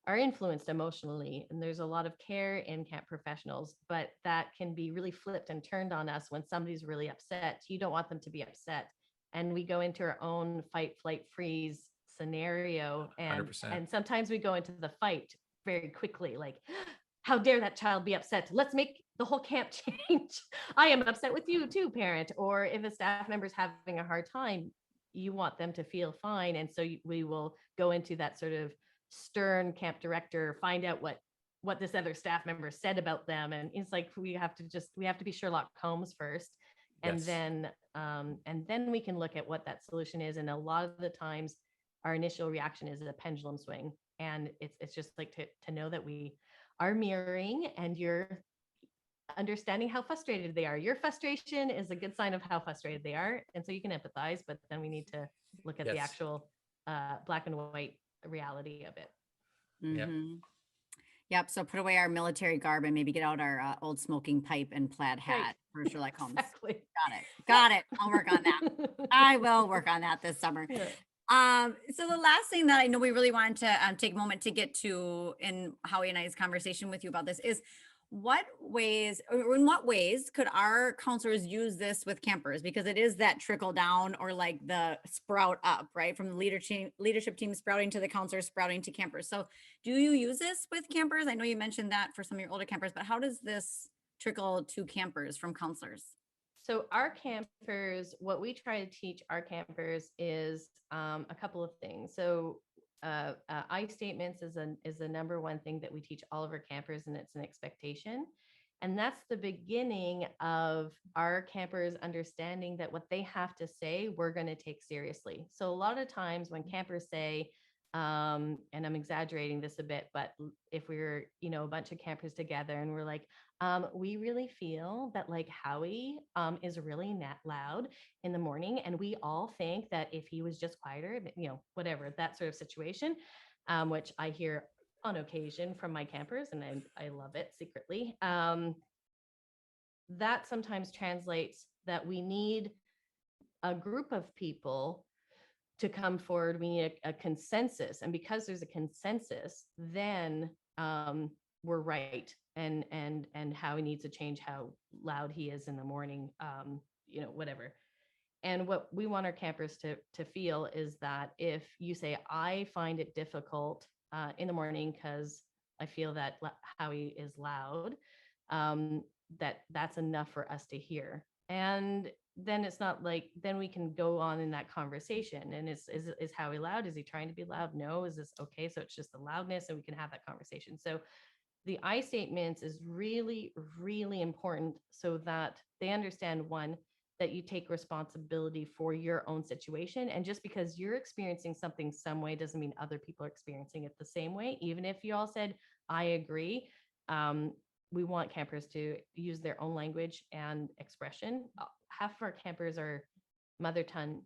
are influenced emotionally, and there's a lot of care in camp professionals, but that can be really flipped and turned on us when somebody's really upset. You don't want them to be upset, and we go into our own fight, flight, freeze scenario, and 100%. sometimes we go into the fight very quickly, like, how dare that child be upset, let's make the whole camp change. I am upset with you too, parent. Or if a staff member is having a hard time, you want them to feel fine, and so we will go into that sort of stern camp director, find out what this other staff member said about them. And it's like we have to be Sherlock Holmes first, and Yes. then we can look at what that solution is. And a lot of the times our initial reaction is a pendulum swing, and it's just like to know that we are mirroring, and you're understanding how frustrated they are. Your frustration is a good sign of how frustrated they are, and so you can empathize, but then we need to look at the Yes. actual black and white reality of it. Yep. Mm-hmm. Yep. So put away our military garb and maybe get out our old smoking pipe and plaid Right. hat for Sherlock Holmes. Exactly. Got it. Got it. I'll work on that. I will work on that this summer. Yeah. So the last thing that I know we really wanted to take a moment to get to in Howie and I's conversation with you about this is, what ways, or in what ways could our counselors use this with campers? Because it is that trickle down, or like the sprout up, right? From the leadership team sprouting to the counselors, sprouting to campers. So do you use this with campers? I know you mentioned that for some of your older campers, but how does this trickle to campers from counselors? So our campers, what we try to teach our campers is a couple of things. So I statements is the number one thing that we teach all of our campers, and it's an expectation. And that's the beginning of our campers understanding that what they have to say, we're going to take seriously. So a lot of times when campers say, and I'm exaggerating this a bit, but if we were, a bunch of campers together and we're like, we really feel that like Howie is really loud in the morning, and we all think that if he was just quieter, whatever, that sort of situation, which I hear on occasion from my campers, and I love it secretly. That sometimes translates that we need a group of people to come forward. We need a consensus, and because there's a consensus, then we're right, and how he needs to change how loud he is in the morning, whatever. And what we want our campers to feel is that if you say, I find it difficult in the morning because I feel that Howie is loud, that's enough for us to hear. And then it's not like, then we can go on in that conversation. And is Howie loud? Is he trying to be loud? No. Is this okay? So it's just the loudness, and we can have that conversation. So the I statements is really, really important so that they understand, one, that you take responsibility for your own situation. And just because you're experiencing something some way doesn't mean other people are experiencing it the same way. Even if you all said, I agree, um, we want campers to use their own language and expression. Half of our campers are mother tongue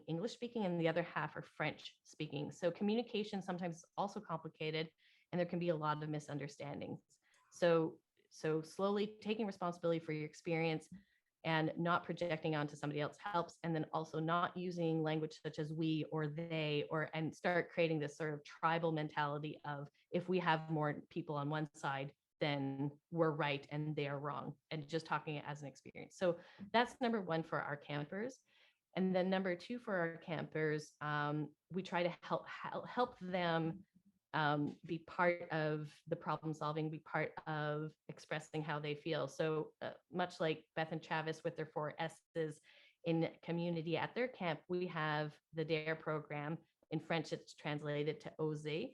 English speaking, and the other half are French speaking. So communication sometimes is also complicated, and there can be a lot of misunderstandings. So slowly taking responsibility for your experience and not projecting onto somebody else helps. And then also not using language such as we or they, or and start creating this sort of tribal mentality of, if we have more people on one side, then we're right and they are wrong, and just talking it as an experience. So that's number one for our campers. And then number two for our campers, we try to help them be part of the problem solving, be part of expressing how they feel. So much like Beth and Travis with their 4S's in community at their camp, we have the DARE program. In French, it's translated to OSE.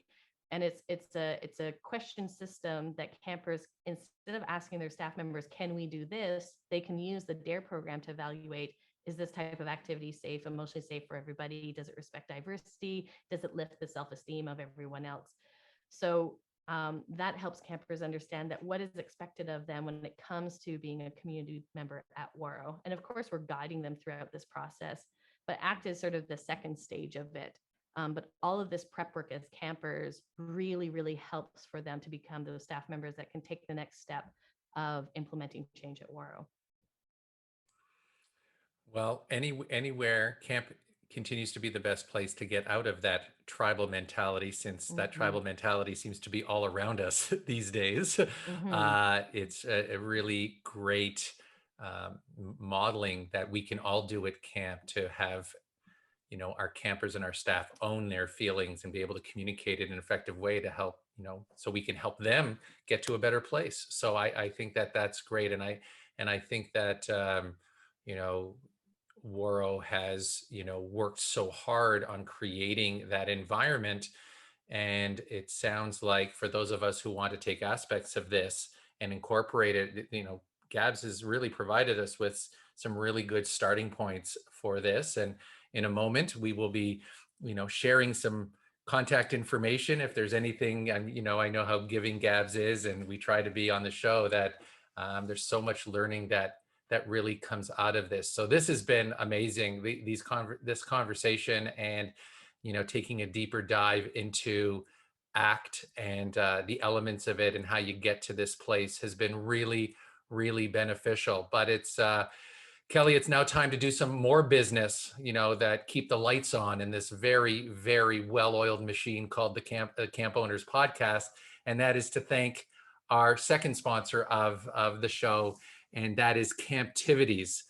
And it's a question system that campers, instead of asking their staff members, can we do this, they can use the DARE program to evaluate, is this type of activity safe, emotionally safe for everybody? Does it respect diversity? Does it lift the self-esteem of everyone else? So that helps campers understand that what is expected of them when it comes to being a community member at Ouareau. And of course, we're guiding them throughout this process, but ACT is sort of the second stage of it. But all of this prep work as campers really, really helps for them to become those staff members that can take the next step of implementing change at Ouareau. Well, anywhere camp continues to be the best place to get out of that tribal mentality, since that tribal mentality seems to be all around us these days. It's a really great modeling that we can all do at camp, to have, you know, our campers and our staff own their feelings and be able to communicate in an effective way to help, you know, so we can help them get to a better place. So I think that that's great. And I think that, you know, Ouareau has, you know, worked so hard on creating that environment. And it sounds like for those of us who want to take aspects of this and incorporate it, you know, Gabs has really provided us with some really good starting points for this. And in a moment, we will be, you know, sharing some contact information if there's anything. And, you know, I know how giving Gabs is, and we try to be on the show that there's so much learning that really comes out of this. So this has been amazing, this conversation, and, you know, taking a deeper dive into ACT and the elements of it and how you get to this place has been really, really beneficial. But it's Kelly, it's now time to do some more business, you know, that keep the lights on in this very, very well-oiled machine called the Camp Owners Podcast. And that is to thank our second sponsor of the show, and that is Camptivities.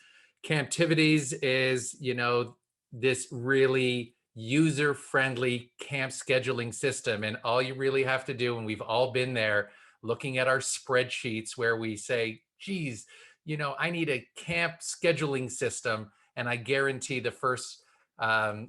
Camptivities is, you know, this really user-friendly camp scheduling system. And all you really have to do, and we've all been there, looking at our spreadsheets where we say, geez, you know, I need a camp scheduling system. And I guarantee the first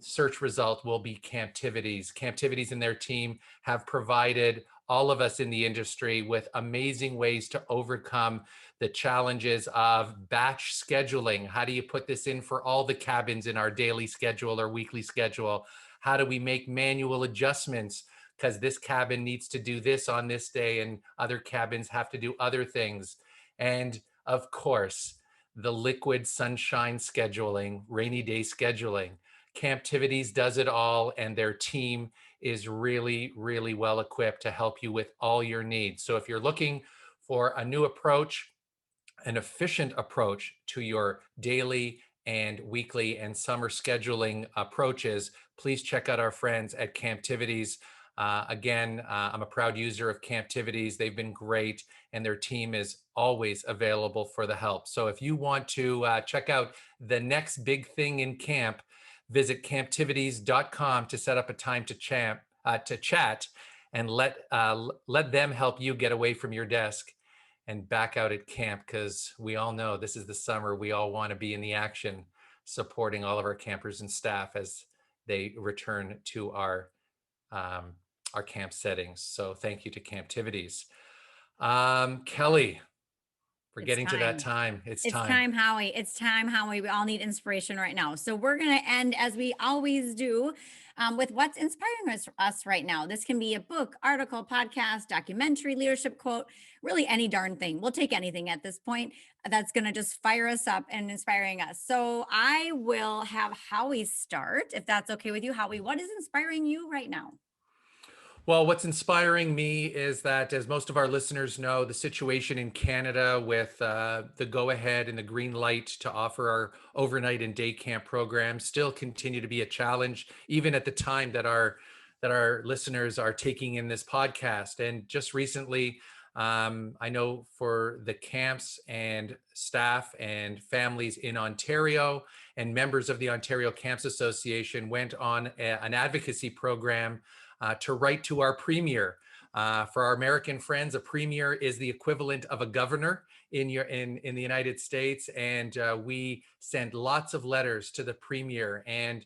search result will be Camptivities. Camptivities and their team have provided all of us in the industry with amazing ways to overcome the challenges of batch scheduling. How do you put this in for all the cabins in our daily schedule or weekly schedule? How do we make manual adjustments? Because this cabin needs to do this on this day and other cabins have to do other things. And of course, the liquid sunshine scheduling, rainy day scheduling. Camptivities does it all, and their team is really, really well equipped to help you with all your needs. So if you're looking for a new approach, an efficient approach to your daily and weekly and summer scheduling approaches, please check out our friends at Camptivities. Again, I'm a proud user of Camptivities. They've been great, and their team is always available for the help. So if you want to check out the next big thing in camp, visit camptivities.com to set up a time to chat and let them help you get away from your desk and back out at camp, because we all know this is the summer. We all want to be in the action, supporting all of our campers and staff as they return to um, our camp settings. So thank you to Camptivities. Kelly, we're It's getting to that time. time. It's It's time. time, Howie. It's time, Howie. We all need inspiration right now. So we're going to end as we always do with what's inspiring us right now. This can be a book, article, podcast, documentary, leadership quote, really any darn thing. We'll take anything at this point that's going to just fire us up and inspiring us. So I will have Howie start, if that's okay with you. Howie, what is inspiring you right now? Well, what's inspiring me is that, as most of our listeners know, the situation in Canada with the go ahead and the green light to offer our overnight and day camp programs still continue to be a challenge, even at the time that our listeners are taking in this podcast. And just recently, I know for the camps and staff and families in Ontario and members of the Ontario Camps Association went on an advocacy program to write to our premier. For our American friends, a premier is the equivalent of a governor in the United States, and we sent lots of letters to the premier. And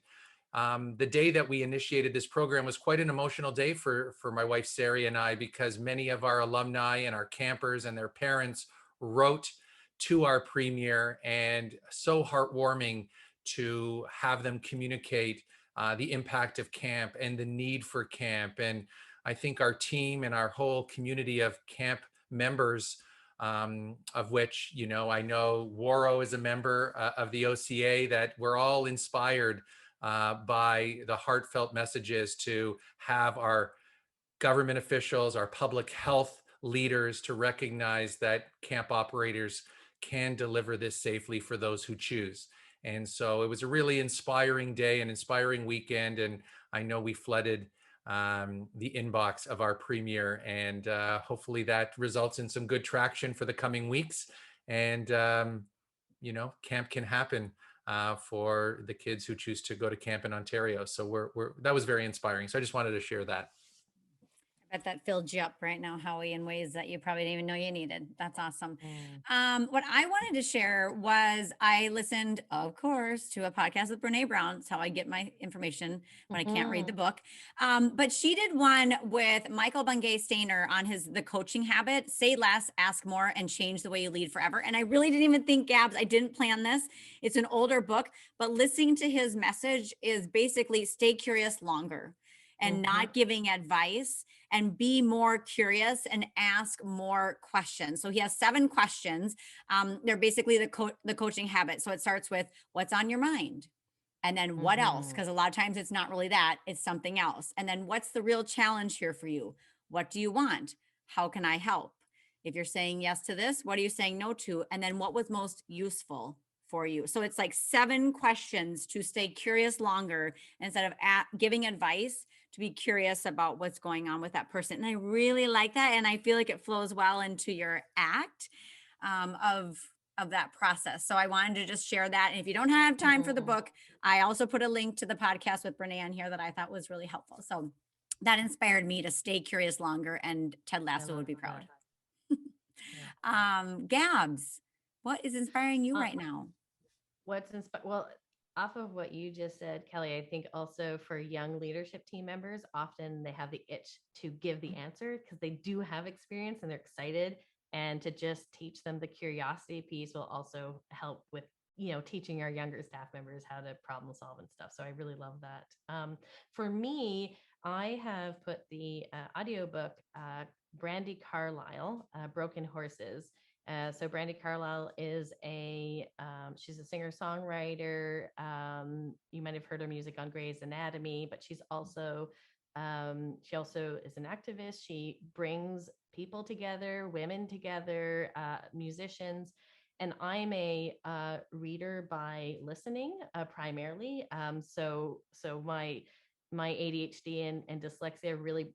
the day that we initiated this program was quite an emotional day for my wife Sari and I, because many of our alumni and our campers and their parents wrote to our premier, and so heartwarming to have them communicate the impact of camp and the need for camp. And I think our team and our whole community of camp members, of which, I know Ouareau is a member of the OCA, that we're all inspired by the heartfelt messages to have our government officials, our public health leaders, to recognize that camp operators can deliver this safely for those who choose. And so it was a really inspiring day, an inspiring weekend. And I know we flooded the inbox of our premier, and hopefully that results in some good traction for the coming weeks. And, camp can happen for the kids who choose to go to camp in Ontario. So that was very inspiring. So I just wanted to share that. I bet that filled you up right now, Howie, in ways that you probably didn't even know you needed. That's awesome. What I wanted to share was I listened, of course, to a podcast with Brene Brown. It's how I get my information when I can't read the book. But she did one with Michael Bungay Stainer on the coaching habit: say less, ask more, and change the way you lead forever. And I really didn't even think, Gabs, I didn't plan this. It's an older book, but listening to his message is basically stay curious longer and not giving advice, and be more curious and ask more questions. So he has 7 questions. They're basically the coaching habit. So it starts with what's on your mind, and then what else? Because a lot of times it's not really that, it's something else. And then what's the real challenge here for you? What do you want? How can I help? If you're saying yes to this, what are you saying no to? And then what was most useful for you? So it's like 7 questions to stay curious longer, instead of giving advice, to be curious about what's going on with that person. And I really like that. And I feel like it flows well into your act of that process. So I wanted to just share that. And if you don't have time for the book, I also put a link to the podcast with Brene on here that I thought was really helpful. So that inspired me to stay curious longer, and Ted Lasso would be proud. Gabs, what is inspiring you right now? Well, off of what you just said, Kelly, I think also for young leadership team members, often they have the itch to give the answer because they do have experience and they're excited. And to just teach them the curiosity piece will also help with, teaching our younger staff members how to problem solve and stuff. So I really love that. For me, I have put the audiobook, Brandy Carlisle, Broken Horses. So Brandy Carlisle is she's a singer-songwriter. You might have heard her music on Grey's Anatomy, but she also is an activist. She brings people together, women together, musicians. And I'm a reader by listening primarily. So my ADHD and dyslexia really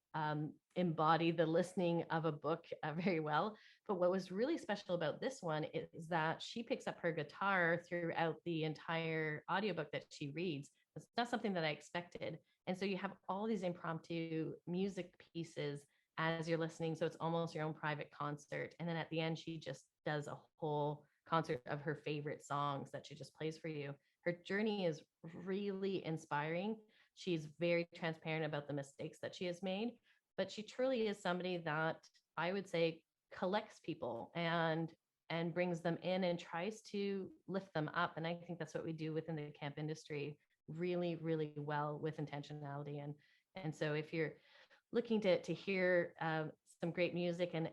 embody the listening of a book very well. But what was really special about this one is that she picks up her guitar throughout the entire audiobook that she reads. It's not something that I expected. And so you have all these impromptu music pieces as you're listening. So it's almost your own private concert. And then at the end, she just does a whole concert of her favorite songs that she just plays for you. Her journey is really inspiring. She's very transparent about the mistakes that she has made, but she truly is somebody that I would say collects people and brings them in and tries to lift them up. And I think that's what we do within the camp industry really, really well with intentionality. And so if you're looking to hear some great music and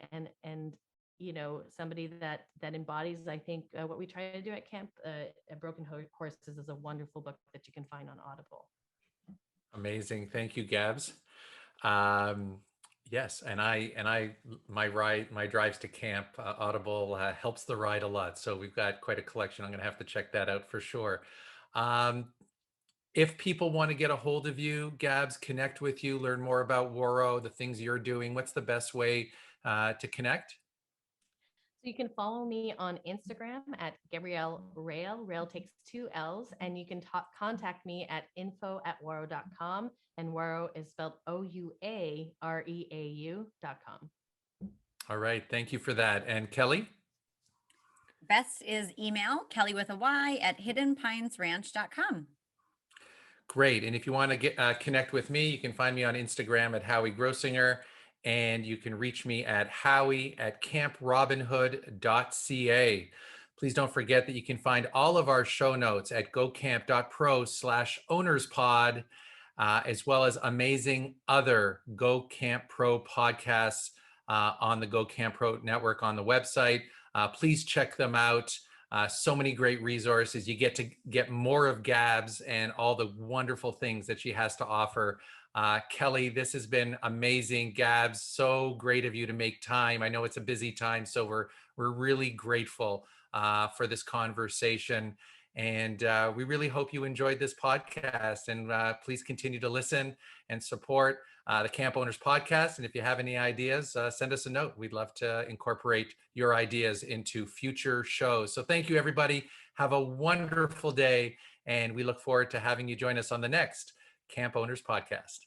somebody that embodies, I think what we try to do at camp, Broken Horses is a wonderful book that you can find on Audible. Amazing. Thank you, Gabs. Yes, and my drives to camp, Audible helps the ride a lot. So we've got quite a collection. I'm going to have to check that out for sure. If people want to get a hold of you, Gabs, connect with you, learn more about Ouareau, the things you're doing, what's the best way to connect? So you can follow me on Instagram at Gabrielle Raill. Raill takes 2 L's, and you can contact me at info@ouareau.com. And Ouareau is spelled OUAREAU.com. All right. Thank you for that. And Kelly? Best is email Kelly with a Y at hiddenpinesranch.com. Great. And if you want to get connect with me, you can find me on Instagram at Howie Grossinger, and you can reach me at howie@camprobinhood.ca. Please don't forget that you can find all of our show notes at gocamp.pro/ownerspod, as well as amazing other Go Camp Pro podcasts on the Go Camp Pro network on the website. Please check them out. So many great resources. You get to get more of Gabs and all the wonderful things that she has to offer. Kelly, this has been amazing. Gabs, so great of you to make time. I know it's a busy time, so we're really grateful for this conversation. And we really hope you enjoyed this podcast. And please continue to listen and support the Camp Owners Podcast. And if you have any ideas, send us a note. We'd love to incorporate your ideas into future shows. So thank you, everybody. Have a wonderful day. And we look forward to having you join us on the next Camp Owners Podcast.